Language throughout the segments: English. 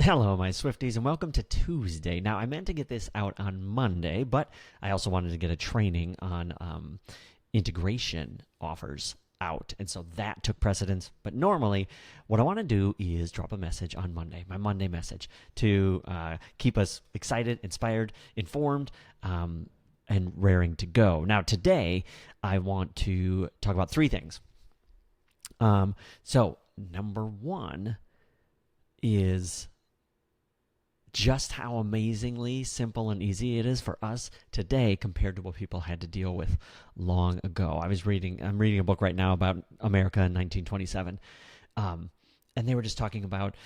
Hello, my Swifties, and welcome to Tuesday. Now, I meant to get this out on Monday, but I also wanted to get a training on integration offers out, and so that took precedence. But normally, what I want to do is drop a message on Monday, my Monday message, to keep us excited, inspired, informed, and raring to go. Now, today, I want to talk about three things. So, number one is just how amazingly simple and easy it is for us today compared to what people had to deal with long ago. I'm reading a book right now about America in 1927, and they were just talking about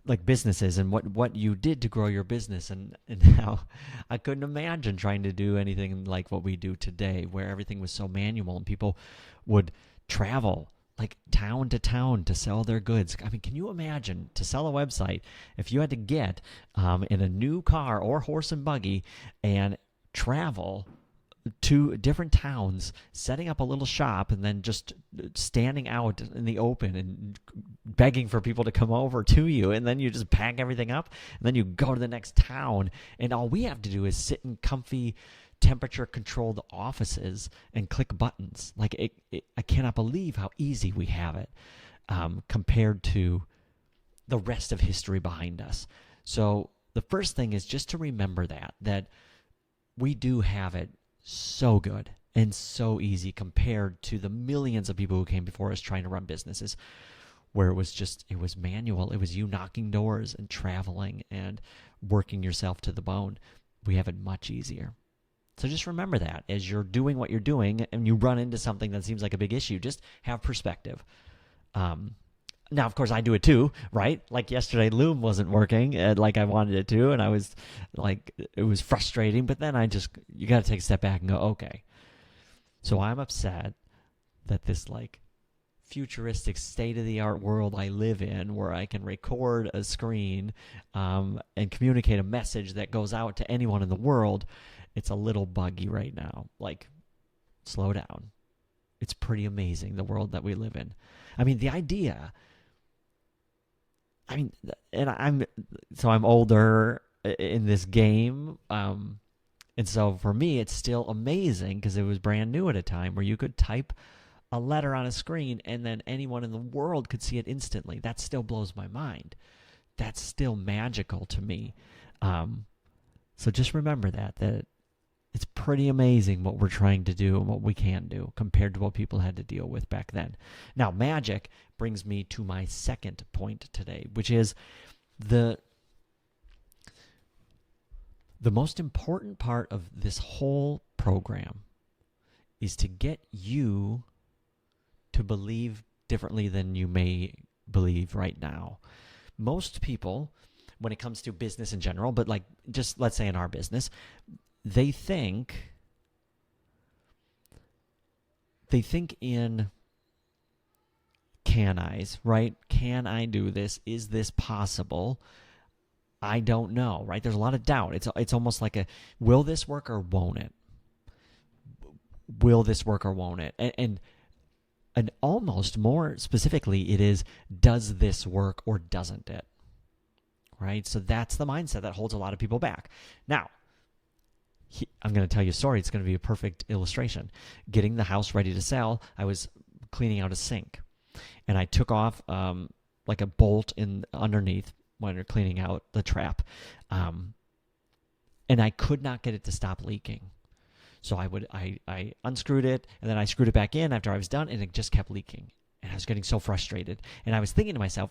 like businesses and what you did to grow your business, and how I couldn't imagine trying to do anything like what we do today, where everything was so manual and people would travel like town to town to sell their goods. I mean, can you imagine to sell a website if you had to get in a new car or horse and buggy and travel to different towns, setting up a little shop, and then just standing out in the open and begging for people to come over to you, and then you just pack everything up, and then you go to the next town, and all we have to do is sit in comfy temperature-controlled offices and click buttons. Like I cannot believe how easy we have it compared to the rest of history behind us. So the first thing is just to remember that we do have it so good and so easy compared to the millions of people who came before us trying to run businesses, where it was manual. It was you knocking doors and traveling and working yourself to the bone. We have it much easier. So just remember that as you're doing what you're doing and you run into something that seems like a big issue, just have perspective. Now, of course, I do it too, right? Like yesterday, Loom wasn't working like I wanted it to, and I was like, it was frustrating, but then you got to take a step back and go, okay. So I'm upset that this like futuristic state-of-the-art world I live in, where I can record a screen and communicate a message that goes out to anyone in the world, it's a little buggy right now. Like, slow down. It's pretty amazing, the world that we live in. I mean, the idea. I mean, and I'm older in this game, and so for me, it's still amazing because it was brand new at a time where you could type a letter on a screen and then anyone in the world could see it instantly. That still blows my mind. That's still magical to me. So just remember that it's pretty amazing what we're trying to do and what we can do compared to what people had to deal with back then. Now, magic brings me to my second point today, which is the most important part of this whole program is to get you to believe differently than you may believe right now. Most people, when it comes to business in general, but like just let's say in our business, they think in can I's, right? Can I do this? Is this possible? I don't know, right? There's a lot of doubt. It's almost like will this work or won't it? Will this work or won't it? And almost more specifically, it is, does this work or doesn't it? Right? So that's the mindset that holds a lot of people back. Now, I'm going to tell you a story. It's going to be a perfect illustration. Getting the house ready to sell, I was cleaning out a sink, and I took off like a bolt in underneath when you're cleaning out the trap, and I could not get it to stop leaking. So I unscrewed it, and then I screwed it back in after I was done, and it just kept leaking. And I was getting so frustrated. And I was thinking to myself,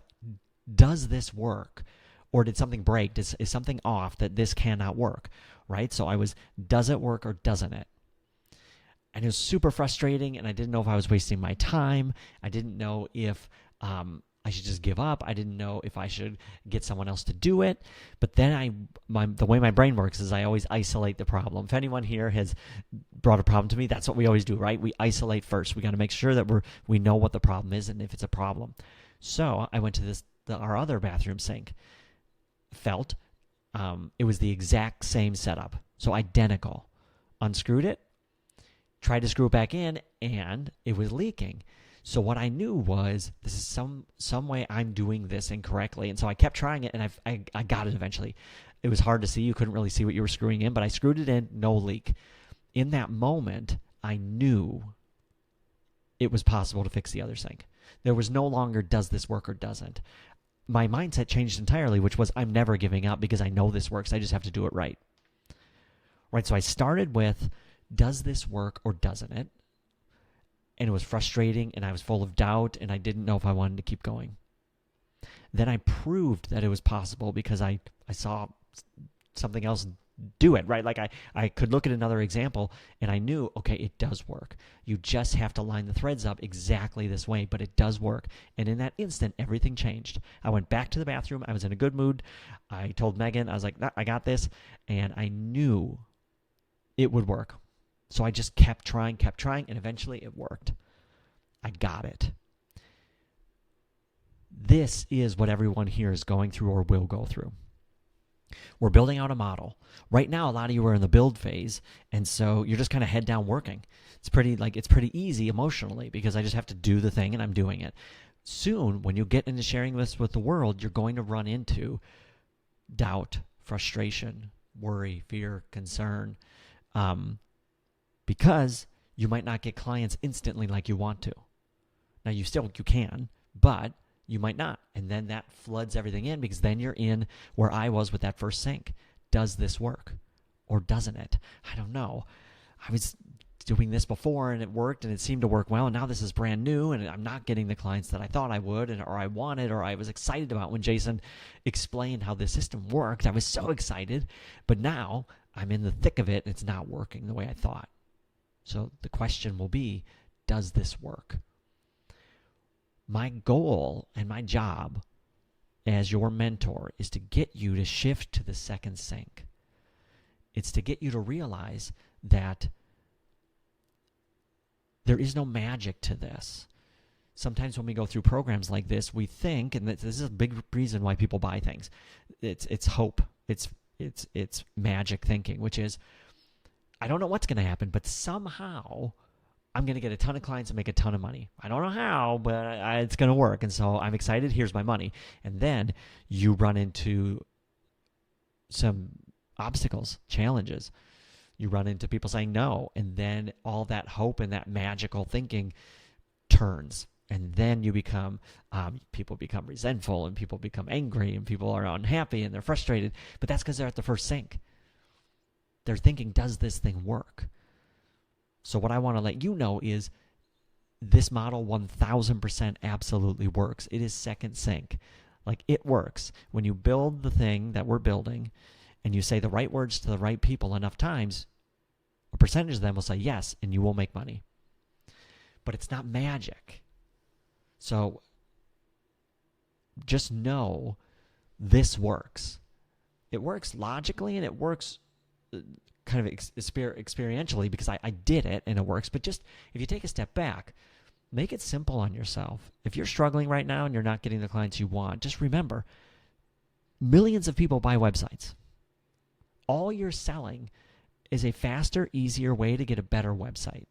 does this work? Or did something break? Is something off that this cannot work? Right? So does it work or doesn't it? And it was super frustrating, and I didn't know if I was wasting my time. I didn't know if I should just give up. I didn't know if I should get someone else to do it. But then the way my brain works is I always isolate the problem. If anyone here has brought a problem to me, that's what we always do, right? We isolate first. We got to make sure that we know what the problem is and if it's a problem. So I went to our other bathroom sink. Felt it was the exact same setup, so identical. Unscrewed it, tried to screw it back in, and it was leaking. So what I knew was this is some way I'm doing this incorrectly. And so I kept trying it, and I got it eventually. It was hard to see. You couldn't really see what you were screwing in, but I screwed it in, no leak. In that moment, I knew it was possible to fix the other sink. There was no longer does this work or doesn't. My mindset changed entirely, which was I'm never giving up because I know this works. I just have to do it right. Right, so I started with does this work or doesn't it? And it was frustrating, and I was full of doubt, and I didn't know if I wanted to keep going. Then I proved that it was possible because I saw something else do it, right? Like I could look at another example, and I knew, okay, it does work. You just have to line the threads up exactly this way, but it does work. And in that instant, everything changed. I went back to the bathroom. I was in a good mood. I told Megan, I was like, nah, I got this. And I knew it would work. So I just kept trying, and eventually it worked. I got it. This is what everyone here is going through or will go through. We're building out a model. Right now, a lot of you are in the build phase, and so you're just kind of head down working. It's pretty easy emotionally because I just have to do the thing and I'm doing it. Soon, when you get into sharing this with the world, you're going to run into doubt, frustration, worry, fear, concern, because you might not get clients instantly like you want to. Now, you can, but you might not. And then that floods everything in because then you're in where I was with that first sink. Does this work or doesn't it? I don't know. I was doing this before and it worked and it seemed to work well. And now this is brand new and I'm not getting the clients that I thought I would or I wanted or I was excited about when Jason explained how the system worked. I was so excited. But now I'm in the thick of it and it's not working the way I thought. So the question will be, does this work? My goal and my job as your mentor is to get you to shift to the second sink. It's to get you to realize that there is no magic to this. Sometimes when we go through programs like this, we think, and this is a big reason why people buy things, it's hope. It's magic thinking, which is, I don't know what's going to happen, but somehow I'm going to get a ton of clients and make a ton of money. I don't know how, but it's going to work. And so I'm excited. Here's my money. And then you run into some obstacles, challenges. You run into people saying no. And then all that hope and that magical thinking turns. And then you become, people become resentful and people become angry and people are unhappy and they're frustrated. But that's because they're at the first sink. They're thinking, does this thing work? So what I want to let you know is this model 1000% absolutely works. It is second sink. Like, it works. When you build the thing that we're building and you say the right words to the right people enough times, a percentage of them will say yes, and you will make money. But it's not magic. So just know this works. It works logically and it works kind of experientially because I did it and it works. But just if you take a step back, make it simple on yourself. If you're struggling right now and you're not getting the clients you want, just remember, millions of people buy websites. All you're selling is a faster, easier way to get a better website.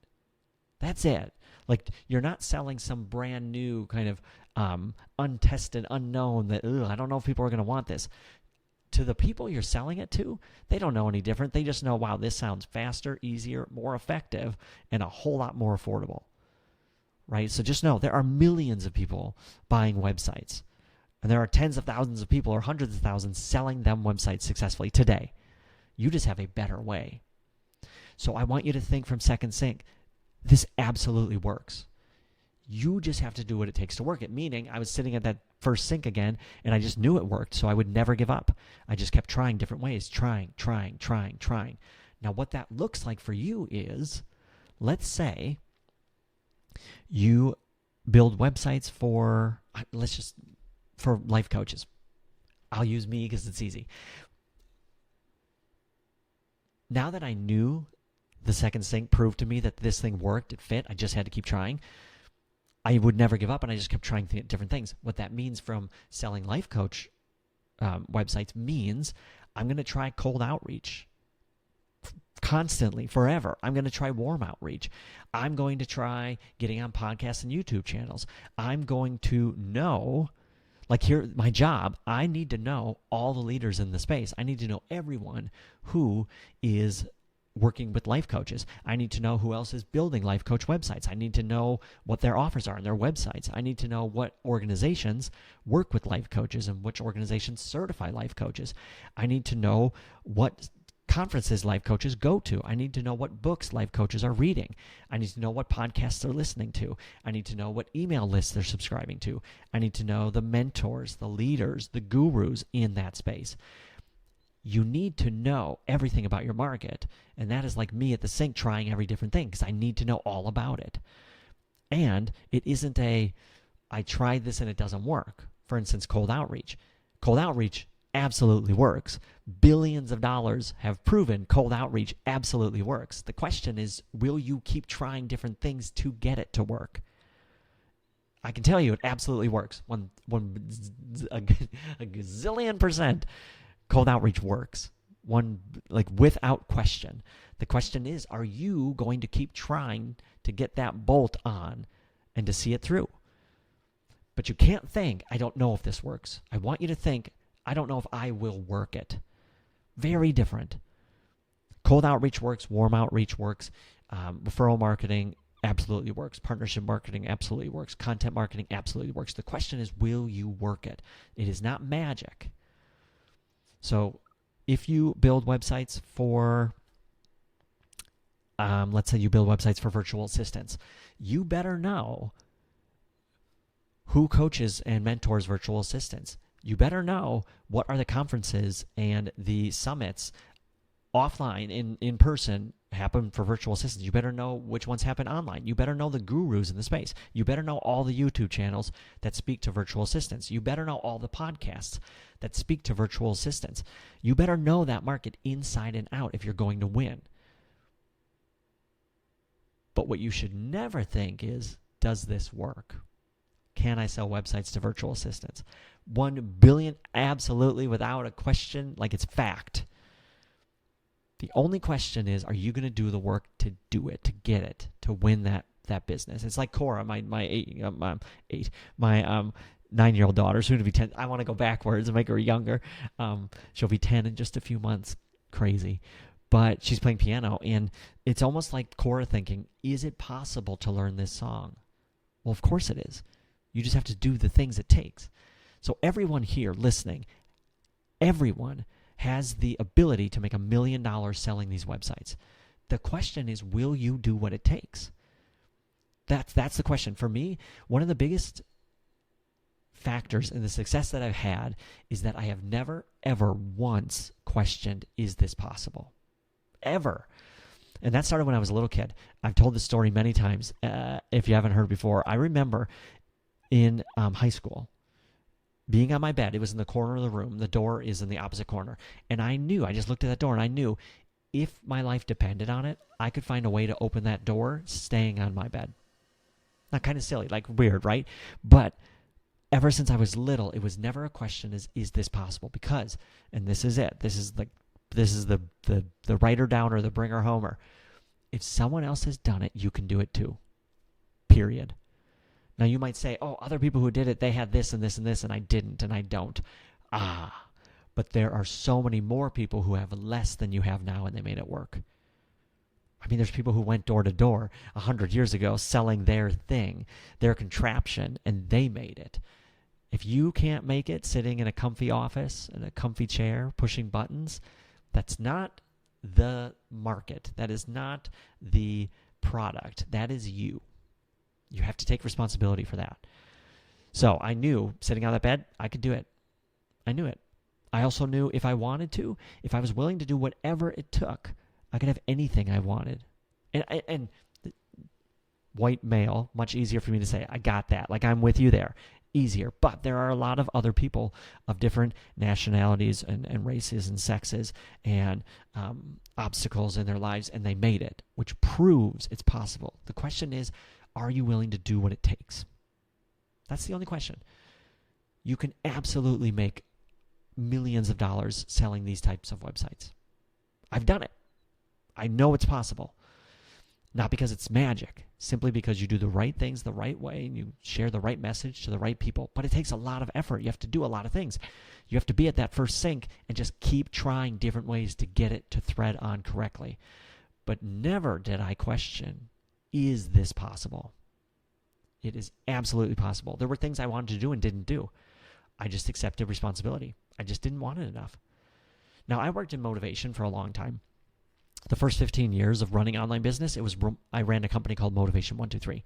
That's it. Like, you're not selling some brand new kind of untested, unknown that, I don't know if people are going to want this. To the people you're selling it to, they don't know any different. They just know, wow, this sounds faster, easier, more effective, and a whole lot more affordable, right? So just know there are millions of people buying websites, and there are tens of thousands of people or hundreds of thousands selling them websites successfully today. You just have a better way. So I want you to think from second sink. This absolutely works. You just have to do what it takes to work it. Meaning, I was sitting at that first sink again, and I just knew it worked, so I would never give up. I just kept trying different ways, trying. Now, what that looks like for you is, let's say you build websites for life coaches. I'll use me because it's easy. Now that I knew the second sink proved to me that this thing worked, it fit, I just had to keep trying. I would never give up, and I just kept trying different things. What that means from selling life coach websites means I'm going to try cold outreach constantly, forever. I'm going to try warm outreach. I'm going to try getting on podcasts and YouTube channels. I'm going to know, like here, my job, I need to know all the leaders in the space. I need to know everyone who is working with life coaches. I need to know who else is building life coach websites. I need to know what their offers are on their websites. I need to know what organizations work with life coaches and which organizations certify life coaches. I need to know what conferences life coaches go to. I need to know what books life coaches are reading. I need to know what podcasts they're listening to. I need to know what email lists they're subscribing to. I need to know the mentors, the leaders, the gurus in that space. You need to know everything about your market. And that is like me at the sink trying every different thing because I need to know all about it. And it isn't I tried this and it doesn't work. For instance, cold outreach. Cold outreach absolutely works. Billions of dollars have proven cold outreach absolutely works. The question is, will you keep trying different things to get it to work? I can tell you it absolutely works. A gazillion percent. Cold outreach works. Without question. The question is, are you going to keep trying to get that bolt on and to see it through? But you can't think, I don't know if this works. I want you to think, I don't know if I will work it. Very different. Cold outreach works. Warm outreach works. Referral marketing absolutely works. Partnership marketing absolutely works. Content marketing absolutely works. The question is, will you work it? It is not magic. So if you build websites for, let's say you build websites for virtual assistants, you better know who coaches and mentors virtual assistants. You better know what are the conferences and the summits offline, in person, happen for virtual assistants. You better know which ones happen online. You better know the gurus in the space. You better know all the YouTube channels that speak to virtual assistants. You better know all the podcasts that speak to virtual assistants. You better know that market inside and out if you're going to win. But what you should never think is, does this work? Can I sell websites to virtual assistants? 1 billion, absolutely, without a question, like it's fact. The only question is, are you going to do the work to do it, to get it, to win that business? It's like Cora, my 9-year-old daughter, soon to be 10. I want to go backwards and make her younger. She'll be 10 in just a few months. Crazy. But she's playing piano, and it's almost like Cora thinking, is it possible to learn this song? Well, of course it is. You just have to do the things it takes. So everyone here listening, everyone has the ability to make $1 million selling these websites. The question is, will you do what it takes? That's the question. For me, one of the biggest factors in the success that I've had is that I have never, ever once questioned, is this possible? Ever. And that started when I was a little kid. I've told this story many times. If you haven't heard before, I remember in high school, being on my bed. It was in the corner of the room. The door is in the opposite corner. And I just looked at that door and I knew if my life depended on it, I could find a way to open that door staying on my bed. Not kind of silly, like weird, right? But ever since I was little, it was never a question is this possible? Because, and this is it. This is the writer downer, the bringer homer. If someone else has done it, you can do it too. Period. Now, you might say, oh, other people who did it, they had this and this and this, and I didn't, and I don't. But there are so many more people who have less than you have now, and they made it work. I mean, there's people who went door to door 100 years ago selling their thing, their contraption, and they made it. If you can't make it sitting in a comfy office, in a comfy chair, pushing buttons, that's not the market. That is not the product. That is you. You have to take responsibility for that. So I knew, sitting on that bed, I could do it. I knew it. I also knew if I wanted to, if I was willing to do whatever it took, I could have anything I wanted. And white male, much easier for me to say, I got that. Like, I'm with you there. Easier. But there are a lot of other people of different nationalities and races and sexes and obstacles in their lives, and they made it, which proves it's possible. The question is, are you willing to do what it takes? That's the only question. You can absolutely make millions of dollars selling these types of websites. I've done it. I know it's possible. Not because it's magic, simply because you do the right things the right way and you share the right message to the right people. But it takes a lot of effort. You have to do a lot of things. You have to be at that first sync and just keep trying different ways to get it to thread on correctly. But never did I question, is this possible? It is absolutely possible. There were things I wanted to do and didn't do. I just accepted responsibility. I just didn't want it enough. Now, I worked in motivation for a long time. The first 15 years of running online business, I ran a company called Motivation 123.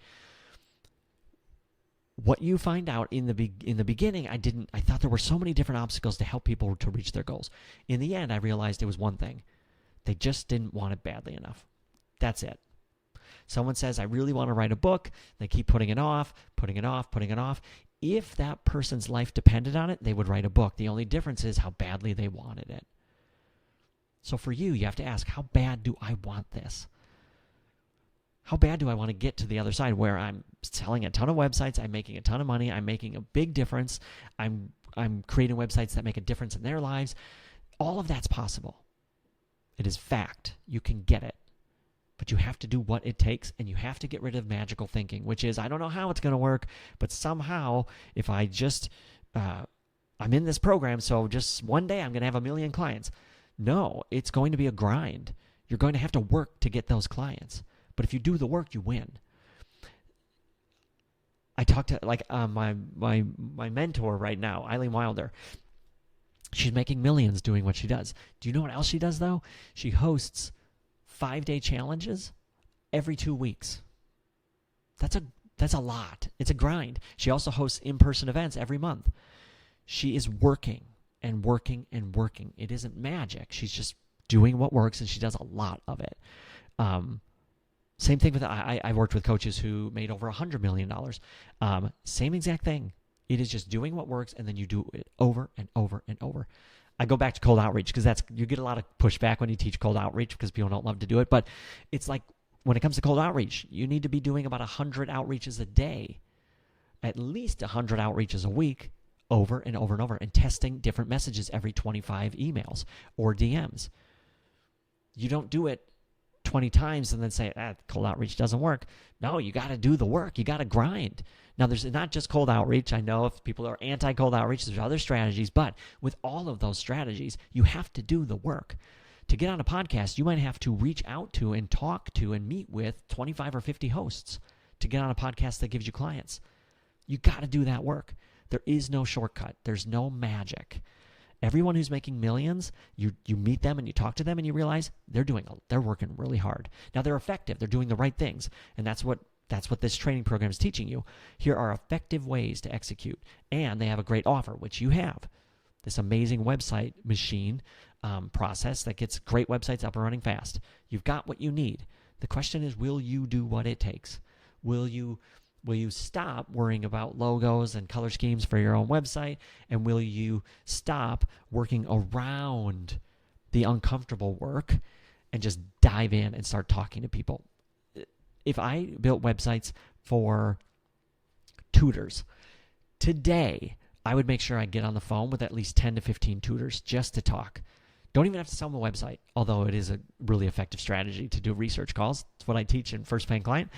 What you find out in the beginning, I thought there were so many different obstacles to help people to reach their goals. In the end, I realized it was one thing. They just didn't want it badly enough. That's it. Someone says, I really want to write a book. They keep putting it off, putting it off, putting it off. If that person's life depended on it, they would write a book. The only difference is how badly they wanted it. So for you, you have to ask, how bad do I want this? How bad do I want to get to the other side where I'm selling a ton of websites, I'm making a ton of money, I'm making a big difference, I'm creating websites that make a difference in their lives? All of that's possible. It is fact. You can get it. But you have to do what it takes, and you have to get rid of magical thinking, which is, I don't know how it's going to work, but somehow if I just, I'm in this program, so just one day I'm going to have 1 million clients. No, it's going to be a grind. You're going to have to work to get those clients. But if you do the work, you win. I talked to my mentor right now, Eileen Wilder. She's making millions doing what she does. Do you know what else she does, though? She hosts 5-day challenges every 2 weeks. That's a lot. It's a grind. She also hosts in-person events every month. She is working and working and working. It isn't magic. She's just doing what works, and she does a lot of it. Same thing with, I worked with coaches who made over $100 million. Same exact thing. It is just doing what works, and then you do it over and over and over. I go back to cold outreach because you get a lot of pushback when you teach cold outreach because people don't love to do it. But it's like when it comes to cold outreach, you need to be doing about 100 outreaches a day, at least 100 outreaches a week, over and over and over, and testing different messages every 25 emails or DMs. You don't do it 20 times and then say, cold outreach doesn't work. No, you got to do the work. You got to grind. Now, there's not just cold outreach. I know if people are anti-cold outreach, there's other strategies. But with all of those strategies, you have to do the work. To get on a podcast, you might have to reach out to and talk to and meet with 25 or 50 hosts to get on a podcast that gives you clients. You got to do that work. There is no shortcut. There's no magic. Everyone who's making millions, you meet them and you talk to them and you realize they're working really hard. Now, they're effective. They're doing the right things. And that's what this training program is teaching you. Here are effective ways to execute. And they have a great offer, which you have. This amazing website machine process that gets great websites up and running fast. You've got what you need. The question is, will you do what it takes? Will you stop worrying about logos and color schemes for your own website? And will you stop working around the uncomfortable work and just dive in and start talking to people? If I built websites for tutors, today I would make sure I get on the phone with at least 10 to 15 tutors just to talk. Don't even have to sell them a website, although it is a really effective strategy to do research calls. It's what I teach in First Paying Client.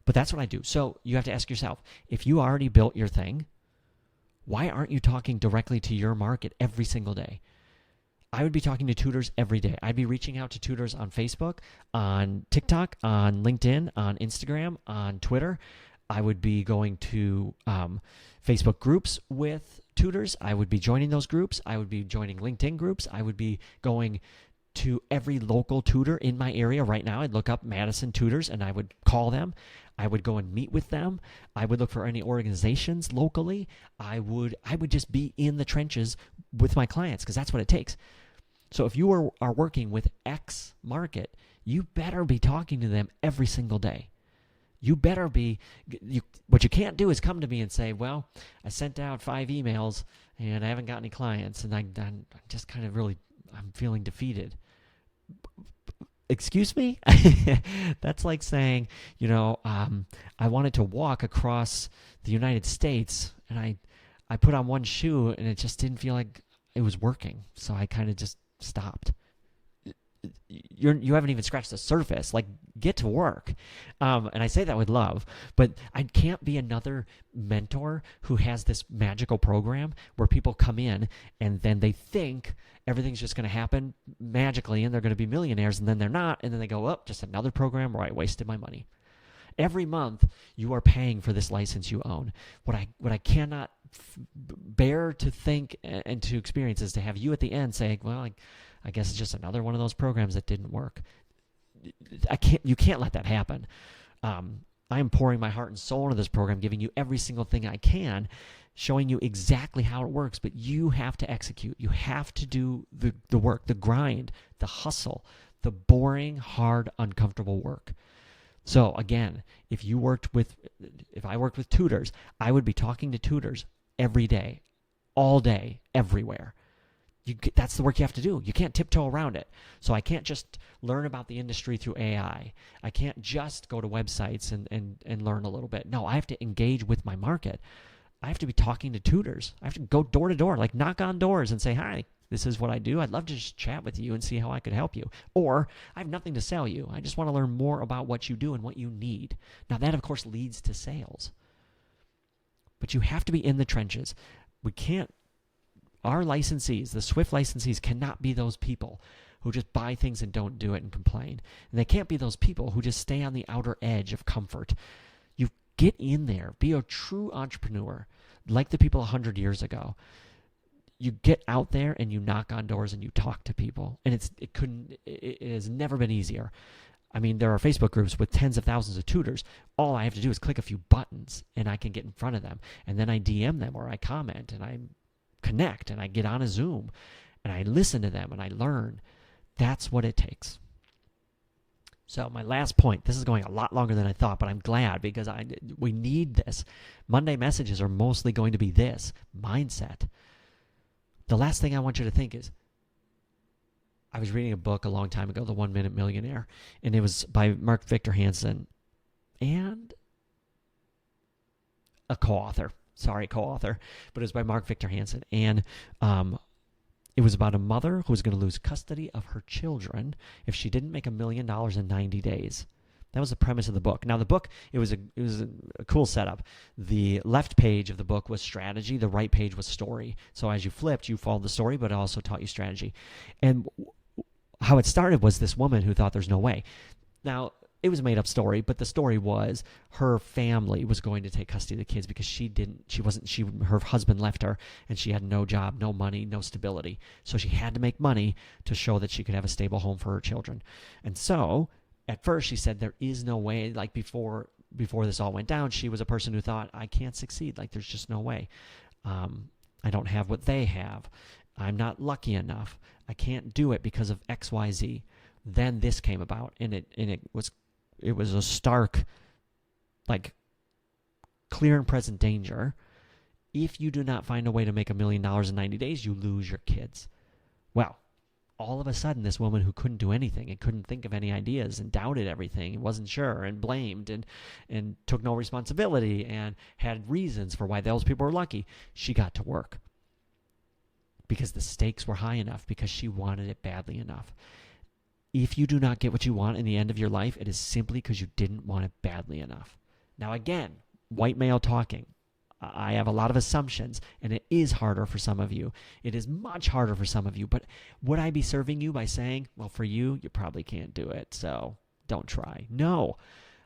But that's what I do. So you have to ask yourself, if you already built your thing, why aren't you talking directly to your market every single day? I would be talking to tutors every day. I'd be reaching out to tutors on Facebook, on TikTok, on LinkedIn, on Instagram, on Twitter. I would be going to Facebook groups with tutors. I would be joining those groups. I would be joining LinkedIn groups. I would be going to every local tutor in my area right now. I'd look up Madison tutors and I would call them. I would go and meet with them. I would look for any organizations locally. I would just be in the trenches with my clients because that's what it takes. So if you are working with X market, you better be talking to them every single day. You better be, what you can't do is come to me and say, well, I sent out 5 emails and I haven't got any clients and I'm just kind of really, I'm feeling defeated. Excuse me? That's like saying, I wanted to walk across the United States and I put on one shoe and it just didn't feel like it was working. So I kind of just stopped. you haven't even scratched the surface. Like, get to work. And I say that with love, but I can't be another mentor who has this magical program where people come in and then they think everything's just going to happen magically and they're going to be millionaires, and then they're not, and then they go, oh, just another program where I wasted my money. Every month you are paying for this license you own. What I cannot bear to think and to experience is to have you at the end saying, well, I guess it's just another one of those programs that didn't work. You can't let that happen. I am pouring my heart and soul into this program, giving you every single thing I can, showing you exactly how it works, but you have to execute. You have to do the work, the grind, the hustle, the boring, hard, uncomfortable work. So again, if I worked with tutors, I would be talking to tutors every day, all day, everywhere. That's the work you have to do. You can't tiptoe around it. So I can't just learn about the industry through AI. I can't just go to websites and learn a little bit. No, I have to engage with my market. I have to be talking to tutors. I have to go door to door, like knock on doors and say, hi, this is what I do. I'd love to just chat with you and see how I could help you. Or I have nothing to sell you. I just want to learn more about what you do and what you need. Now that, of course, leads to sales. But you have to be in the trenches. Our licensees, the Swift licensees, cannot be those people who just buy things and don't do it and complain. And they can't be those people who just stay on the outer edge of comfort. You get in there. Be a true entrepreneur, like the people 100 years ago. You get out there and you knock on doors and you talk to people. And it has never been easier. I mean, there are Facebook groups with tens of thousands of tutors. All I have to do is click a few buttons and I can get in front of them. And then I DM them or I comment and I connect and I get on a Zoom and I listen to them and I learn. That's what it takes. So my last point, this is going a lot longer than I thought, but I'm glad because we need this. Monday messages are mostly going to be this, mindset. The last thing I want you to think is, I was reading a book a long time ago, The 1 Minute Millionaire, and it was by Mark Victor Hansen and a co-author, but it was by Mark Victor Hansen. And it was about a mother who was going to lose custody of her children if she didn't make $1 million in 90 days. That was the premise of the book. Now, the book, it was a cool setup. The left page of the book was strategy. The right page was story. So as you flipped, you followed the story, but it also taught you strategy. And how it started was this woman who thought there's no way. Now, it was a made-up story, but the story was her family was going to take custody of the kids because her husband left her, and she had no job, no money, no stability. So she had to make money to show that she could have a stable home for her children. And so at first she said there is no way. Like before this all went down, she was a person who thought, I can't succeed. Like there's just no way. I don't have what they have. I'm not lucky enough. I can't do it because of X, Y, Z. Then this came about, and it was a stark, like, clear and present danger. If you do not find a way to make $1 million in 90 days, you lose your kids. Well, all of a sudden, this woman who couldn't do anything and couldn't think of any ideas and doubted everything and wasn't sure and blamed and took no responsibility and had reasons for why those people were lucky, she got to work because the stakes were high enough, because she wanted it badly enough. If you do not get what you want in the end of your life, it is simply because you didn't want it badly enough. Now again, white male talking. I have a lot of assumptions, and it is harder for some of you. It is much harder for some of you, but would I be serving you by saying, well, for you, you probably can't do it, so don't try? No.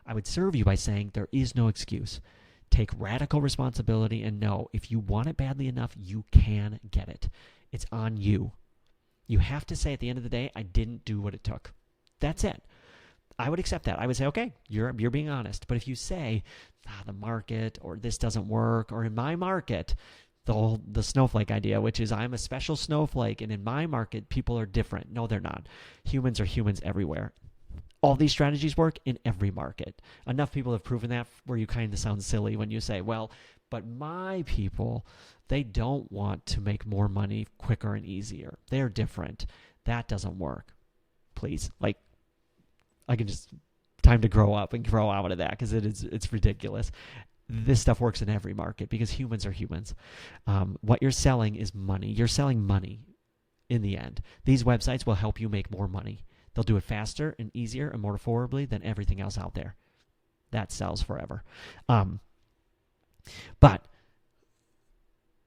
I would serve you by saying there is no excuse. Take radical responsibility and know if you want it badly enough, you can get it. It's on you. You have to say at the end of the day, I didn't do what it took. That's it. I would accept that. I would say, okay, you're being honest. But if you say, the market, or this doesn't work, or in my market, the snowflake idea, which is I'm a special snowflake, and in my market, people are different. No, they're not. Humans are humans everywhere. All these strategies work in every market. Enough people have proven that where you kind of sound silly when you say, well, but my people, they don't want to make more money quicker and easier. They're different. That doesn't work. Please, I can just, time to grow up and grow out of that because it's ridiculous. This stuff works in every market because humans are humans. What you're selling is money. You're selling money in the end. These websites will help you make more money. They'll do it faster and easier and more affordably than everything else out there. That sells forever. But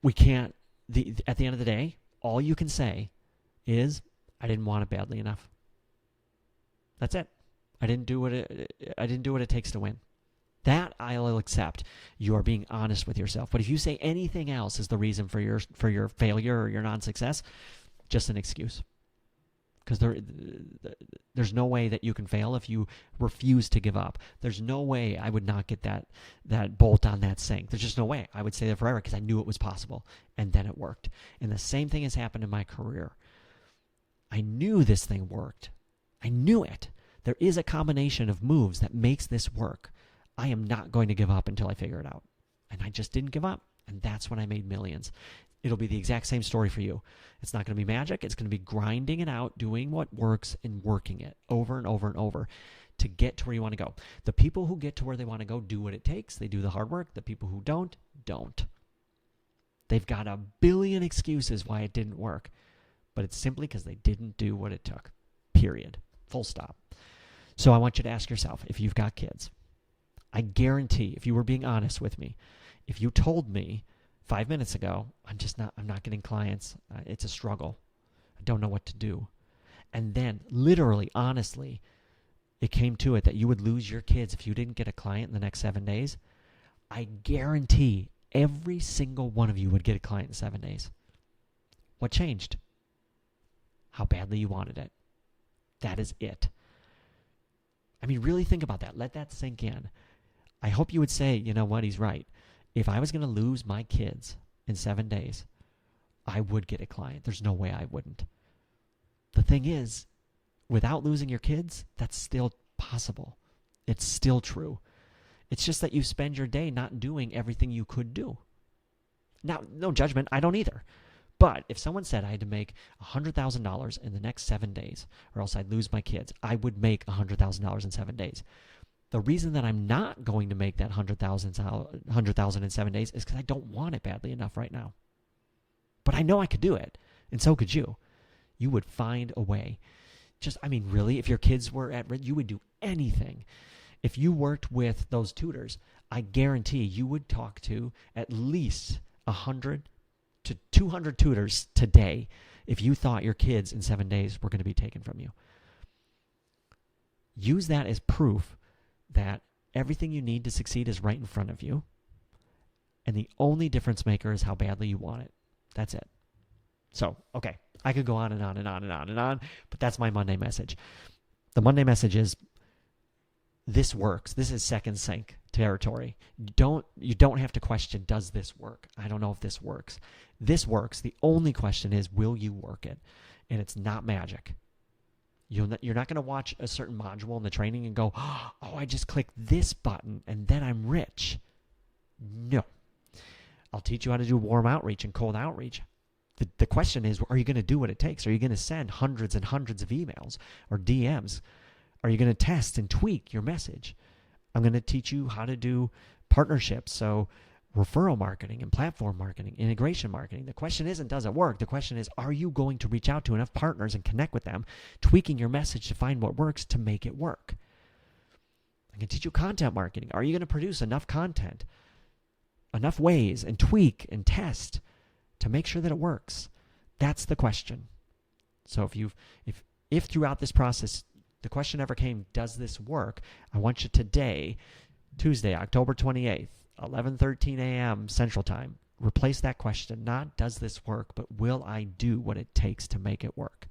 we can't, at the end of the day, all you can say is, I didn't want it badly enough. That's it. I didn't do what it takes to win. That I'll accept. You are being honest with yourself. But if you say anything else is the reason for your failure or your non-success, just an excuse. Because there's no way that you can fail if you refuse to give up. There's no way I would not get that bolt on that sink. There's just no way. I would stay there forever because I knew it was possible, and then it worked. And the same thing has happened in my career. I knew this thing worked. I knew it. There is a combination of moves that makes this work. I am not going to give up until I figure it out. And I just didn't give up, and that's when I made millions. It'll be the exact same story for you. It's not going to be magic. It's going to be grinding it out, doing what works, and working it over and over and over to get to where you want to go. The people who get to where they want to go do what it takes. They do the hard work. The people who don't. They've got a billion excuses why it didn't work, but it's simply because they didn't do what it took. Period. Full stop. So I want you to ask yourself, if you've got kids, I guarantee, if you were being honest with me, if you told me 5 minutes ago, I'm not getting clients, it's a struggle, I don't know what to do, and then literally, honestly, it came to it that you would lose your kids if you didn't get a client in the next 7 days, I guarantee every single one of you would get a client in 7 days. What changed? How badly you wanted it. That is it. I mean, really think about that. Let that sink in. I hope you would say, you know what, he's right. If I was going to lose my kids in 7 days, I would get a client. There's no way I wouldn't. The thing is, without losing your kids, that's still possible. It's still true. It's just that you spend your day not doing everything you could do. Now, no judgment. I don't either. But if someone said I had to make $100,000 in the next 7 days, or else I'd lose my kids, I would make $100,000 in 7 days. The reason that I'm not going to make that $100,000 in 7 days is because I don't want it badly enough right now. But I know I could do it, and so could you. You would find a way. Really, if your kids were at risk, you would do anything. If you worked with those tutors, I guarantee you would talk to at least 100 to 200 tutors today if you thought your kids in 7 days were going to be taken from you. Use that as proof that everything you need to succeed is right in front of you, and the only difference maker is how badly you want it. That's it. So, okay, I could go on and on and on and on and on, but that's my Monday message. The Monday message is, this works. This is second sink territory. You don't have to question, does this work? I don't know if this works. This works. The only question is, will you work it? And it's not magic. You're not going to watch a certain module in the training and go, oh, I just clicked this button and then I'm rich. No. I'll teach you how to do warm outreach and cold outreach. The question is, are you going to do what it takes? Are you going to send hundreds and hundreds of emails or DMs? Are you going to test and tweak your message? I'm going to teach you how to do partnerships, so referral marketing and platform marketing, integration marketing. The question isn't, does it work? The question is, are you going to reach out to enough partners and connect with them, tweaking your message to find what works to make it work? I can teach you content marketing. Are you going to produce enough content, enough ways, and tweak and test to make sure that it works? That's the question. So if throughout this process the question ever came, does this work? I want you today, Tuesday, October 28th, 11:13 a.m. Central Time, replace that question. Not does this work, but will I do what it takes to make it work?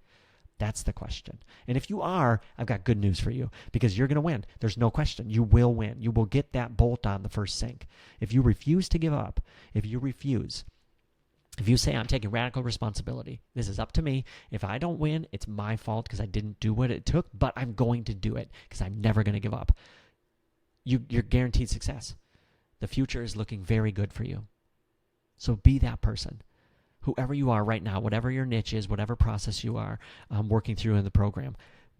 That's the question. And if you are, I've got good news for you, because you're going to win. There's no question. You will win. You will get that bolt on the first sink. If you refuse to give up, if you say, I'm taking radical responsibility, this is up to me. If I don't win, it's my fault because I didn't do what it took, but I'm going to do it because I'm never going to give up. You're guaranteed success. The future is looking very good for you. So be that person. Whoever you are right now, whatever your niche is, whatever process you are working through in the program,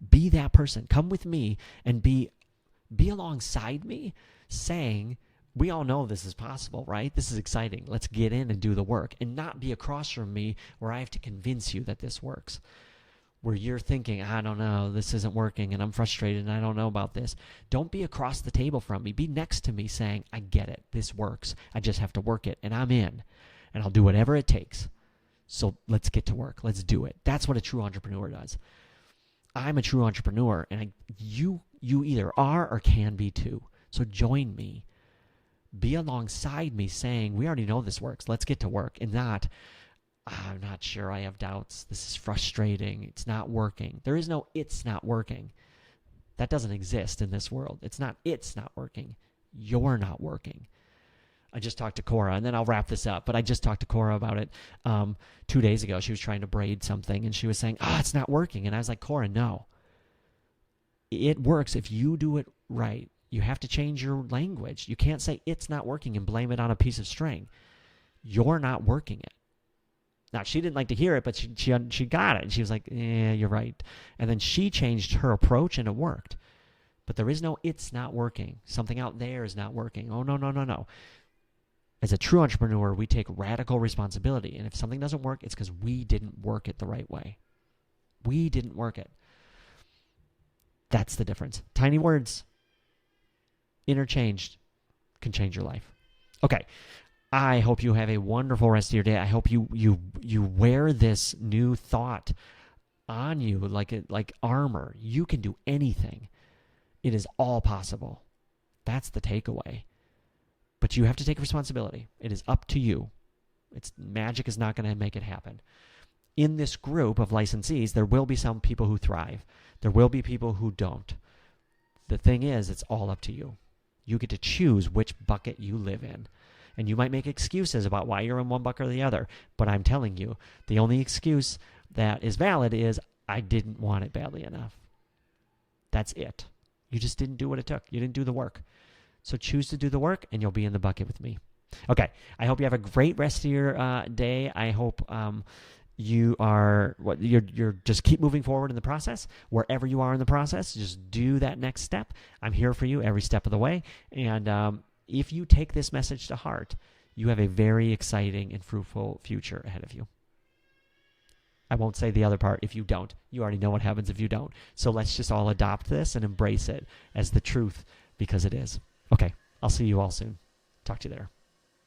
be that person. Come with me and be alongside me saying, we all know this is possible, right? This is exciting. Let's get in and do the work, and not be across from me where I have to convince you that this works. where you're thinking, I don't know, this isn't working and I'm frustrated and I don't know about this. Don't be across the table from me. Be next to me saying, I get it. This works. I just have to work it and I'm in and I'll do whatever it takes. So let's get to work. Let's do it. That's what a true entrepreneur does. I'm a true entrepreneur, and you either are or can be too. So join me. Be alongside me saying, we already know this works. Let's get to work. And not, I'm not sure. I have doubts. This is frustrating. It's not working. There is no it's not working. That doesn't exist in this world. It's not working. You're not working. I just talked to Cora, and then I'll wrap this up, but I just talked to Cora about it 2 days ago. She was trying to braid something, and she was saying, it's not working. And I was like, Cora, no. It works if you do it right. You have to change your language. You can't say it's not working and blame it on a piece of string. You're not working it. Now, she didn't like to hear it, but she got it. And she was like, you're right. And then she changed her approach, and it worked. But there is no it's not working. Something out there is not working. Oh, no. As a true entrepreneur, we take radical responsibility. And if something doesn't work, it's because we didn't work it the right way. We didn't work it. That's the difference. Tiny words, interchanged, can change your life. Okay. I hope you have a wonderful rest of your day. I hope you wear this new thought on you like armor. You can do anything. It is all possible. That's the takeaway. But you have to take responsibility. It is up to you. Magic is not going to make it happen. In this group of licensees, there will be some people who thrive. There will be people who don't. The thing is, it's all up to you. You get to choose which bucket you live in. And you might make excuses about why you're in one bucket or the other. But I'm telling you, the only excuse that is valid is, I didn't want it badly enough. That's it. You just didn't do what it took. You didn't do the work. So choose to do the work, and you'll be in the bucket with me. Okay. I hope you have a great rest of your day. I hope you're just keep moving forward in the process. Wherever you are in the process, just do that next step. I'm here for you every step of the way. And if you take this message to heart, you have a very exciting and fruitful future ahead of you. I won't say the other part if you don't. You already know what happens if you don't. So let's just all adopt this and embrace it as the truth, because it is. Okay, I'll see you all soon. Talk to you there.